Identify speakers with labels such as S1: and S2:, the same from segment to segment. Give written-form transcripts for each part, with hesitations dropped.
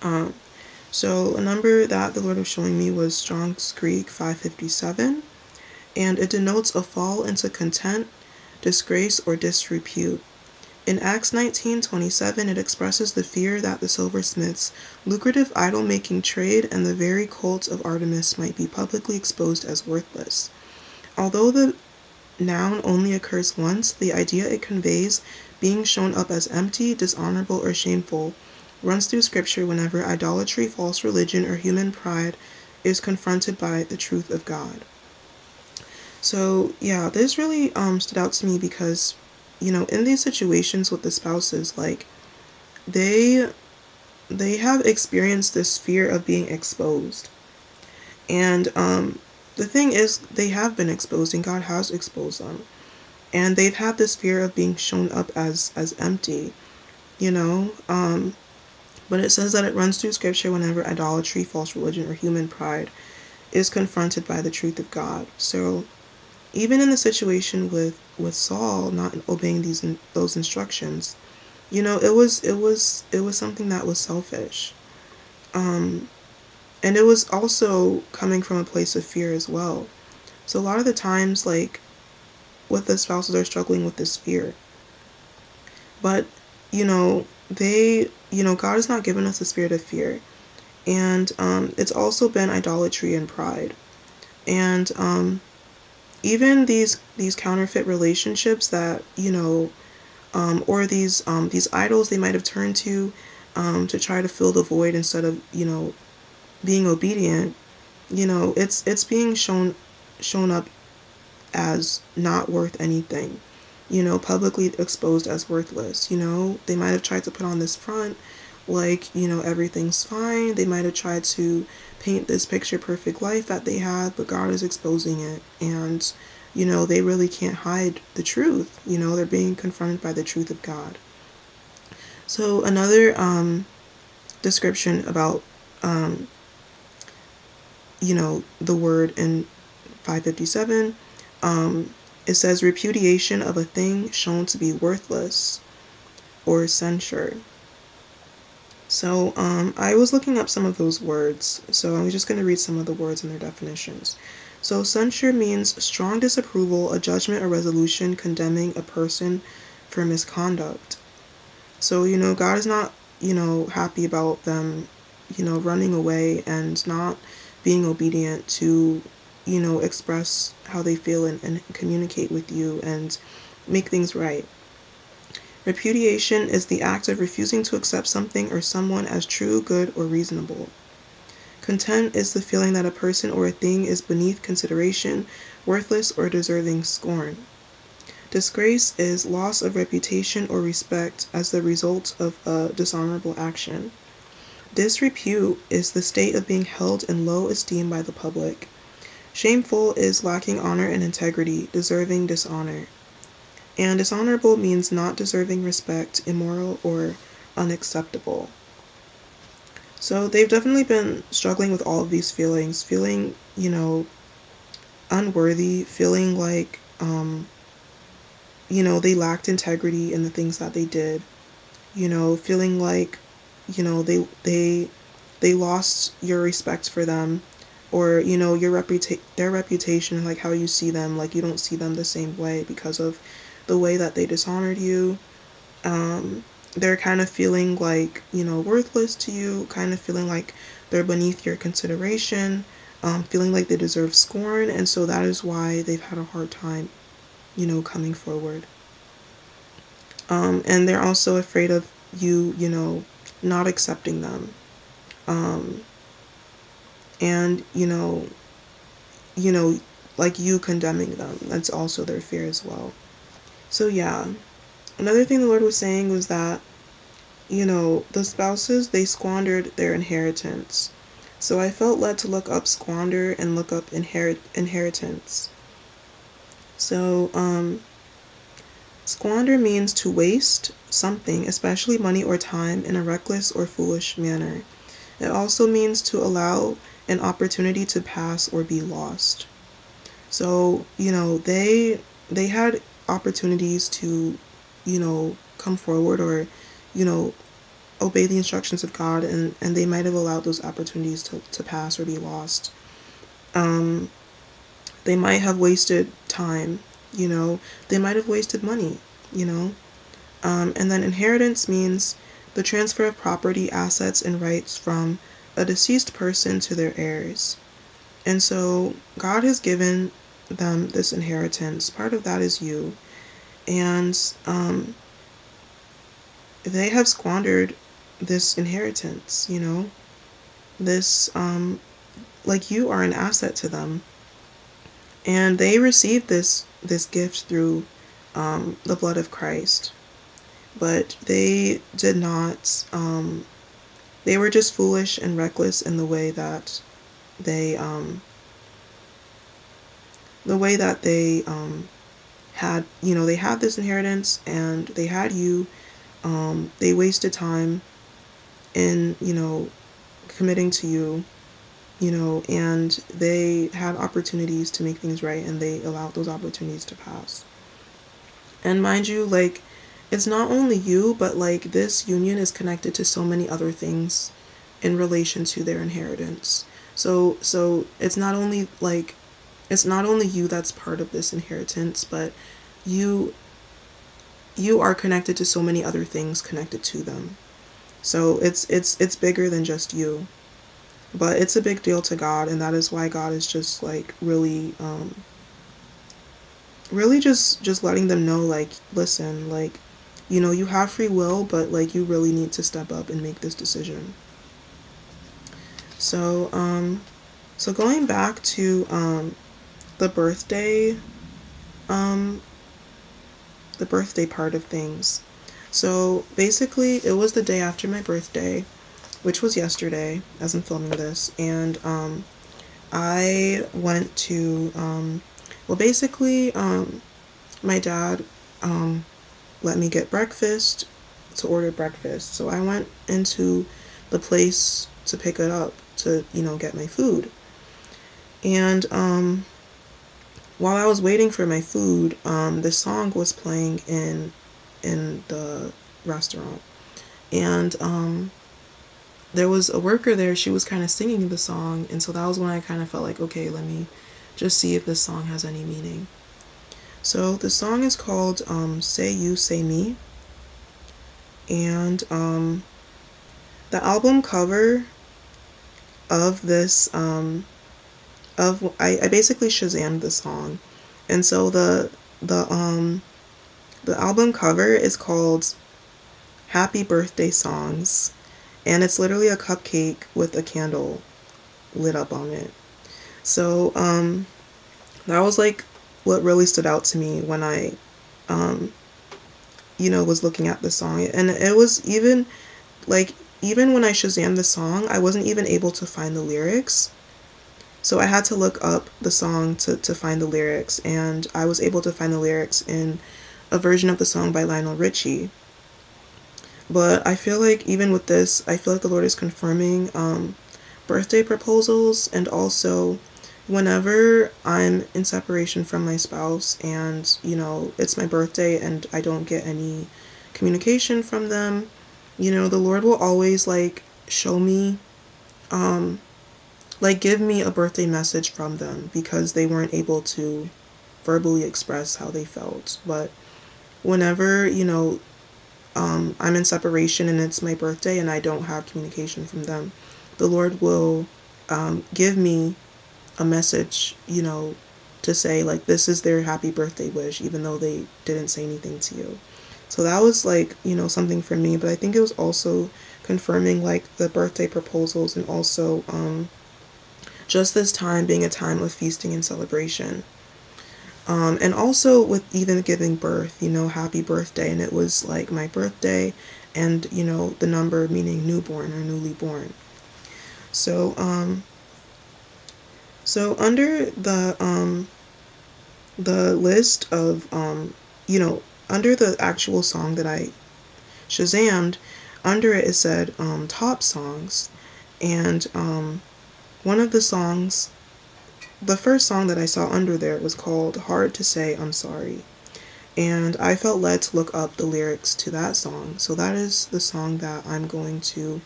S1: Um, so a number that the Lord was showing me was Strong's Greek 557, and it denotes a fall into contempt, disgrace, or disrepute. In Acts 19:27, it expresses the fear that the silversmith's lucrative idol-making trade and the very cult of Artemis might be publicly exposed as worthless. Although the noun only occurs once, the idea it conveys, being shown up as empty, dishonorable, or shameful, runs through scripture whenever idolatry, false religion, or human pride is confronted by the truth of God. So yeah, this really stood out to me because, in these situations with the spouses, like they have experienced this fear of being exposed. And the thing is, they have been exposed and God has exposed them. And they've had this fear of being shown up as empty, you know. But it says that it runs through scripture whenever idolatry, false religion, or human pride is confronted by the truth of God. So even in the situation with Saul not obeying those instructions, it was something that was selfish. Um, and it was also coming from a place of fear as well. So a lot of the times, like, with the spouses are struggling with this fear. But, God has not given us a spirit of fear. And it's also been idolatry and pride. And even these counterfeit relationships that, or these idols they might have turned to try to fill the void instead of, being obedient, it's being shown up as not worth anything, publicly exposed as worthless. They might have tried to put on this front like, everything's fine. They might have tried to paint this picture perfect life that they had, but God is exposing it. And, they really can't hide the truth. They're being confronted by the truth of God. So another description about, the word in 557, it says repudiation of a thing shown to be worthless or censure. So I was looking up some of those words, so I'm just going to read some of the words and their definitions. So censure means strong disapproval, a judgment or resolution condemning a person for misconduct. So, God is not, happy about them, running away and not being obedient to, express how they feel and communicate with you and make things right. Repudiation is the act of refusing to accept something or someone as true, good, or reasonable. Contempt is the feeling that a person or a thing is beneath consideration, worthless, or deserving scorn. Disgrace is loss of reputation or respect as the result of a dishonorable action. Disrepute is the state of being held in low esteem by the public. Shameful is lacking honor and integrity, deserving dishonor. And dishonorable means not deserving respect, immoral, or unacceptable. So they've definitely been struggling with all of these feelings, feeling, unworthy, feeling like, they lacked integrity in the things that they did, feeling like, they lost your respect for them, or, their reputation, like how you see them, like you don't see them the same way because of the way that they dishonored you. They're kind of feeling like, worthless to you, kind of feeling like they're beneath your consideration, feeling like they deserve scorn, and so that is why they've had a hard time, coming forward. And they're also afraid of you, not accepting them. And, like you condemning them. That's also their fear as well. So yeah, another thing the Lord was saying was that, the spouses, they squandered their inheritance. So I felt led to look up squander and look up inheritance. So, squander means to waste something, especially money or time, in a reckless or foolish manner. It also means to allow an opportunity to pass or be lost. So, they had opportunities to, come forward or, obey the instructions of God, and they might have allowed those opportunities to pass or be lost. They might have wasted time, they might have wasted money, and then inheritance means the transfer of property, assets, and rights from a deceased person to their heirs. And so God has given them this inheritance. Part of that is you. And they have squandered this inheritance, this, like, you are an asset to them. And they received this gift through the blood of Christ. But they did not, they were just foolish and reckless in the way that they, had, they had this inheritance and they had you. They wasted time in, committing to you, and they had opportunities to make things right, and they allowed those opportunities to pass. And mind you, like, it's not only you, but like this union is connected to so many other things in relation to their inheritance. So it's not only you that's part of this inheritance, but you are connected to so many other things connected to them. So it's bigger than just you. But it's a big deal to God, and that is why God is just like really just letting them know, like, listen, like, you have free will, but like you really need to step up and make this decision. So so going back to the birthday part of things. So basically it was the day after my birthday, which was yesterday as I'm filming this, and I went to my dad let me get breakfast, to order breakfast. So I went into the place to pick it up, to get my food. And while I was waiting for my food, the song was playing in the restaurant, and there was a worker there. She was kind of singing the song, and so that was when I kind of felt like, okay, let me just see if this song has any meaning. So the song is called Say You, Say Me, and the album cover of this I basically Shazammed the song, and so the album cover is called Happy Birthday Songs, and it's literally a cupcake with a candle lit up on it. So that was like what really stood out to me when I was looking at the song. And it was even when I Shazammed the song, I wasn't even able to find the lyrics. So I had to look up the song to find the lyrics, and I was able to find the lyrics in a version of the song by Lionel Richie. But I feel like even with this, I feel like the Lord is confirming birthday proposals, and also whenever I'm in separation from my spouse and, it's my birthday and I don't get any communication from them, the Lord will always show me, give me a birthday message from them, because they weren't able to verbally express how they felt. But whenever, I'm in separation and it's my birthday and I don't have communication from them, the Lord will give me a message, to say, this is their happy birthday wish, even though they didn't say anything to you. So that was something for me. But I think it was also confirming the birthday proposals, and also just this time being a time of feasting and celebration. And also with even giving birth, happy birthday. And it was my birthday, and the number meaning newborn or newly born. So so under the list of under the actual song that I Shazammed, under it said top songs, and one of the songs, the first song that I saw under there, was called Hard to Say I'm Sorry. and I felt led to look up the lyrics to that song. So that is the song that I'm going to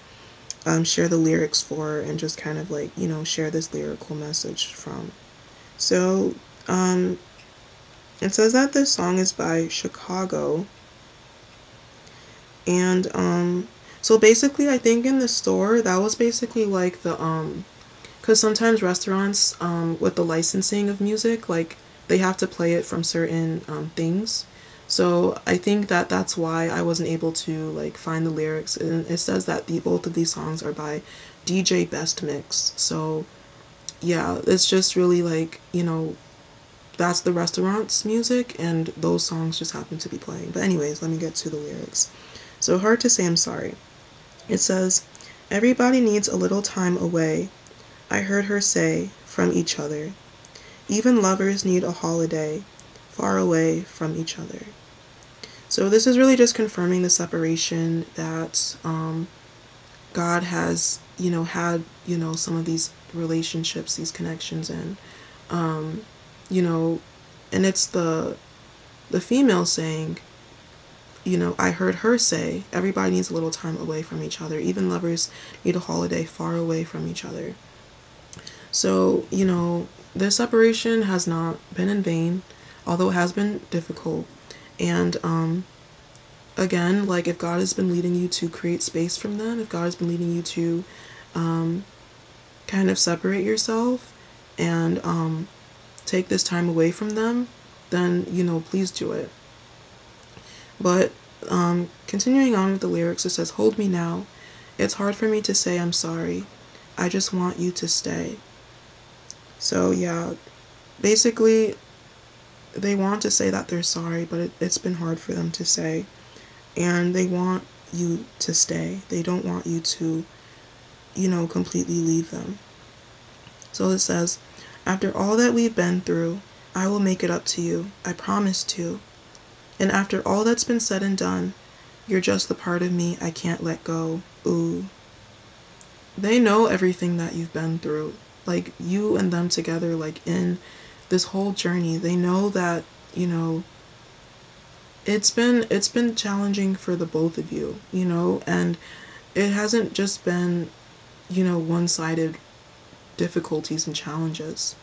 S1: share the lyrics for, and just kind of like, share this lyrical message from. So it says that this song is by Chicago, and so basically I think in the store that was basically like the because sometimes restaurants, with the licensing of music, like they have to play it from certain things. So I think that that's why I wasn't able to like find the lyrics. And it says that both of these songs are by DJ Best Mix. So yeah, it's just really like, that's the restaurant's music, and those songs just happen to be playing. But anyways, let me get to the lyrics. So hard to say I'm sorry. It says, everybody needs a little time away. I heard her say, from each other. Even lovers need a holiday, far away from each other. So this is really just confirming the separation that God has, had, some of these relationships, these connections in. And it's the female saying, I heard her say, everybody needs a little time away from each other. Even lovers need a holiday far away from each other. So, this separation has not been in vain, although it has been difficult. And again, like if God has been leading you to create space from them, if God has been leading you to kind of separate yourself and take this time away from them, then, please do it. But continuing on with the lyrics, it says, hold me now. It's hard for me to say I'm sorry. I just want you to stay. So yeah, basically they want to say that they're sorry, but it's been hard for them to say. And they want you to stay. They don't want you to, completely leave them. So it says, after all that we've been through, I will make it up to you. I promise to. And after all that's been said and done, you're just the part of me I can't let go. Ooh. They know everything that you've been through. Like, you and them together, like, in this whole journey. They know that, it's been challenging for the both of you, and it hasn't just been, one-sided difficulties and challenges.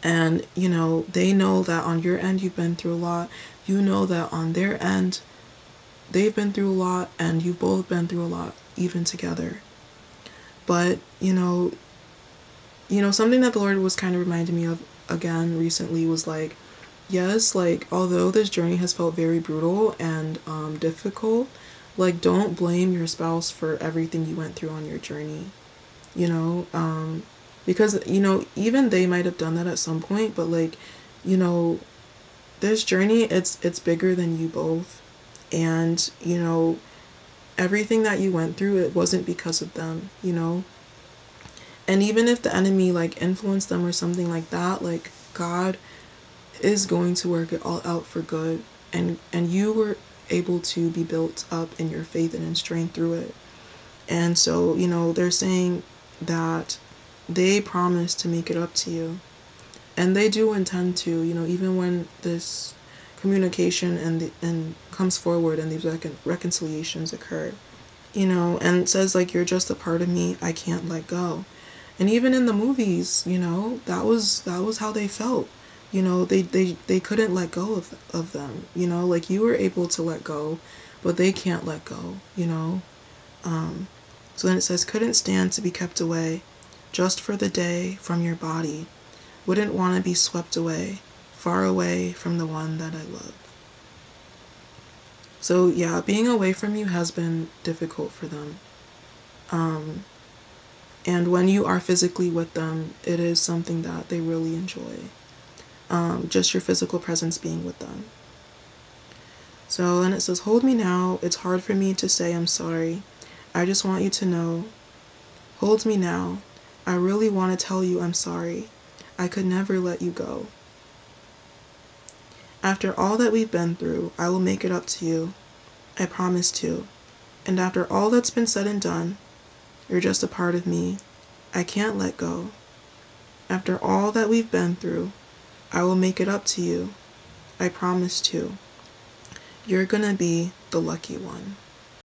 S1: And, they know that on your end you've been through a lot. You know that on their end they've been through a lot, and you've both been through a lot, even together. But, something that the Lord was kind of reminding me of again recently was like, yes, like, although this journey has felt very brutal and difficult, like, don't blame your spouse for everything you went through on your journey, because, even they might have done that at some point, but, like, this journey, it's bigger than you both, and, everything that you went through, it wasn't because of them, and even if the enemy, like, influenced them or something like that, like, God is going to work it all out for good, and you were able to be built up in your faith and in strength through it. And so, they're saying that they promise to make it up to you, and they do intend to, even when this communication and comes forward and these reconciliations occur, and it says, like, you're just a part of me I can't let go. And even in the movies, that was how they felt. They couldn't let go of them, like, you were able to let go, but they can't let go, So then it says, couldn't stand to be kept away, just for the day from your body, wouldn't want to be swept away, far away from the one that I love. So yeah, being away from you has been difficult for them. And when you are physically with them, it is something that they really enjoy. Just your physical presence being with them. So then it says, hold me now. It's hard for me to say I'm sorry. I just want you to know. Hold me now. I really want to tell you I'm sorry. I could never let you go. After all that we've been through, I will make it up to you. I promise to. And after all that's been said and done, you're just a part of me I can't let go. After all that we've been through, I will make it up to you. I promise to. You're gonna be the lucky one.